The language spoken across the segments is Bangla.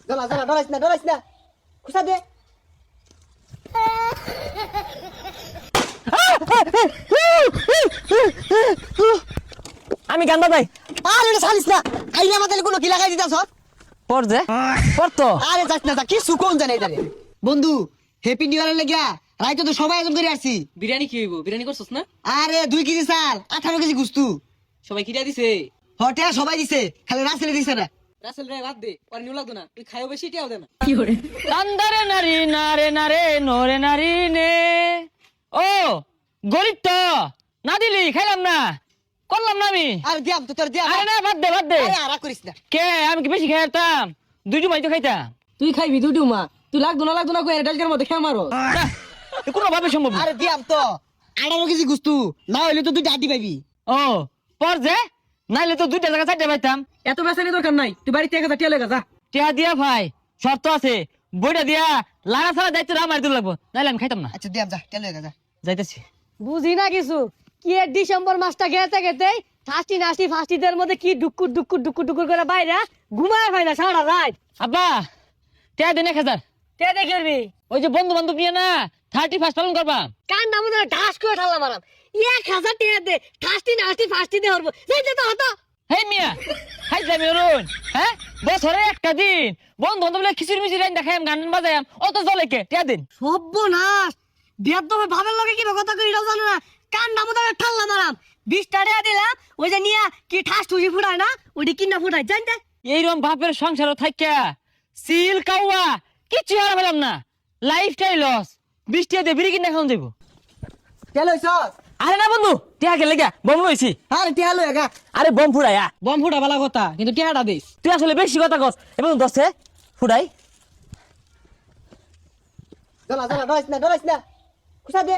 জ্বালা জ্বালা ডরাইস না খুশা দে আমি গান্ডা ভাই আর এটা ছাড়িস না আইলে আমাদের কোনো কি লাগাই দিতাছ পর যে পর তো আরে যাস না কি সুকোন জানে এটা রে বন্ধু হ্যাপি নিউ ইয়ার লাগিয়া রাইতো তো সবাই আয়োজন করে আসছি বিরিয়ানি কি হইব বিরিয়ানি করছস না আরে 2 কেজি চাল 18 কেজি গুস্তু সবাই কিরা দিছে হটে সবাই দিছে খালি রাসেলে দিছে না রাসেল রে বাদ দে আর নিউ লাগতো না তুই খাইও বেশি টিয়াও দে না কান্দারে নারী নারে নারে নোরে নারী নে ও গরিব তো না দিলি খাইলাম না করলাম না আমি আরে দিয়াম তো তোর দিয়াম আরে না বাদ দে আরে আরা করিস না কে আমি কি বেশি খাইতাম দুইটু মাই তো খাইতাম তুই খাইবি দুই ডুমা তুই লাগতো না কই ডালকার মধ্যে খেয়ে মারো কোনো ভাবে সম্ভব না। আরে দিয়াম তো 18 কেজি গুস্তু না হইলে তো 2টা আড্ডি পাইবি ও পর যে নাইলে তো দুইটা জায়গা চারটা পাইতাম এত বেসানি দরকার নাই তুই বাড়িতে 1000 টিয়া লাগা যা টিয়া দিয়া ভাই শর্ত আছে বইটা দিয়া লাগা ছাড়া দায়িত্ব আমার দিতে লাগবো নাইলে আমি খাইতাম না আচ্ছা দিয়াম যা তেল হয়ে যা যাইতেছি বুঝি না কিছু কি এর ডিসেম্বর মাসটা গেতে গেতে ফাস্টি ফাস্টিদের মধ্যে কি ডুকুর করে বাইরে ঘুমায় হয় না সারা রাত আব্বা টিয়া দিন 1000 কে দেখবি ওই যে বন্ধু বান্ধব নিয়ে না 31 পালন করবা কান্না মধ্যে ঢাস করে ঠাল্লা মারাম 1000 টাকা দে ফাস্টি দে হরবো যাইতে তো হতো হে মিয়া হাই যাবি অরুণ হ্যাঁ বছরে একটা দিন বন্ধু বান্ধব খিচুড়ি মিচুড়ি রাইন দেখাম গান বাজায়াম অত জলে কে টিয়া দিন সর্বনাশ বিয়ার তো ভাবের লগে কি কথা কই এটাও জানো না কান্না মধ্যে ঠাল্লা মারাম 20 টাকা দিলাম ওই যে নিয়া কি ঠাস টুসি ফুটায় না ওইটি কিনা ফুটায় জানতে এইরকম বাপের সংসারও থাইকা সিল কাওয়া কিচ্ছু হারা পেলাম না লাইফটাই লস 20 টাকা দিয়ে বিড়ি কিনা খাওয়া যাইব তেল হইছ আরে না বন্ধু টিয়া গেলে গা বম লইছি আরে তেল হয়ে গা আরে বম ফুড়াইয়া বম ফুটা বালা কথা কিন্তু টিয়াটা দিস তুই আসলে বেশি কথা কস এবং দশে ফুড়াই জ্বালা ডরাইস না খুশা দে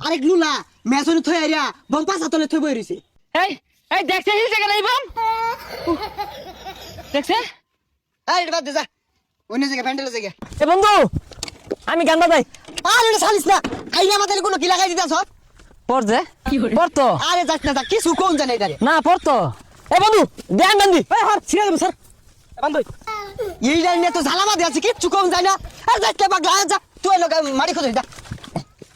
আরে গ্লুলা মেসনে থই আইরা বম পাছা তলে থই বই রইছে এই এই দেখছে হিল জায়গা নাই বম দেখছে আরে বাদ দে যা অন্য জায়গা প্যান্ডেলের জায়গা এ বন্ধু আমি গান্ডা ভাই আরে এটা ছাড়িস না আইলে আমাদের কোনো কি লাগাই দিতাছ পর যে পর তো আরে যাস না কি সুকোন জানে এটা রে না পর তো এ বন্ধু ধ্যান বান্ধি এই হাত ছিড়ে দেব স্যার বান্ধই এই লাইনে তো ঝালামা দিয়েছে কি চুকোন যায় না আর যাইতে পাগলা যা তুই লোক মারি খোঁজ যা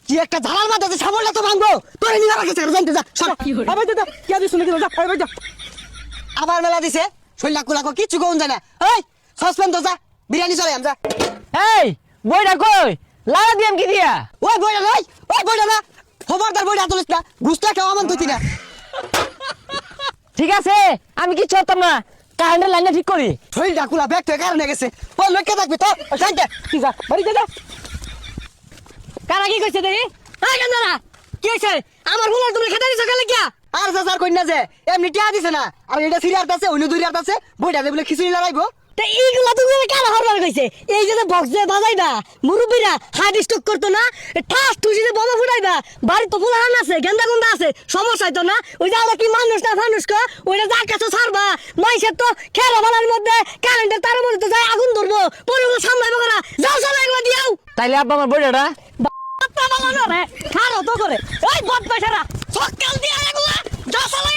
কি একটা ঝালার মাথা আছে সাবলটা তো ভাঙবো তোরে নিয়ে রাখছে জানতে যা সর আবার যা কি আদি শুনে যা আবার যা আবার মেলা দিছে শৈলা কুলাকো কি চুকোন যায় না এই সসপেন্ড তো যা বিরিয়ানি চলে আম যা এই বইটা কই লাগা দিয়াম কি দিয়া ওই বইটা নয় ওই বইটা না খবরদার বইটা তুলিস না গুস্তা খাওয়া মান তুই না ঠিক আছে আমি কি করতাম না কারেন্টের লাইনটা ঠিক করি শৈলটা কুলা ব্যাগ থেকে কারণে গেছে ওই লোককে থাকবি তো জানতে কি যা বাড়ি যা কারা কি কইছে দেখি এই কান্দারা কি হইছে আমার হুলার তুমি খেতে দিছ কালে কিয়া আর যা কই না যে এমনি টিয়া দিছে না আর এটা সিরিয়ার আছে অন্য দুই রাত আছে বইটা দে বলে খিচুড়ি লড়াইবো তে এইগুলা তুমি কারা হরবার কইছে এই যে বক্স দিয়ে বাজাইবা মুরুবিরা হার্ট স্ট্রোক করতো না ঠাস টুসিতে বোমা ফুটাইবা বাড়ি তো ফুলাহান আছে গেন্দা গুন্দা আছে সমস্যা হইতো না ওই যে আমরা কি মানুষ না ফানুষ ক ওইটা যা কাছে ছাড়বা মাইসের তো খেলা বালার মধ্যে কারেন্টের তারের মধ্যে তো যায় আগুন ধরবো পরে ওগুলো সামলাইবো না যাও সামলাই এগুলো দিয়াও তাইলে আব্বা আমার বইটা বাপ্পা বালানো রে খারো তো করে ওই বদ পয়সারা সকাল দিয়া এগুলা যা সালাই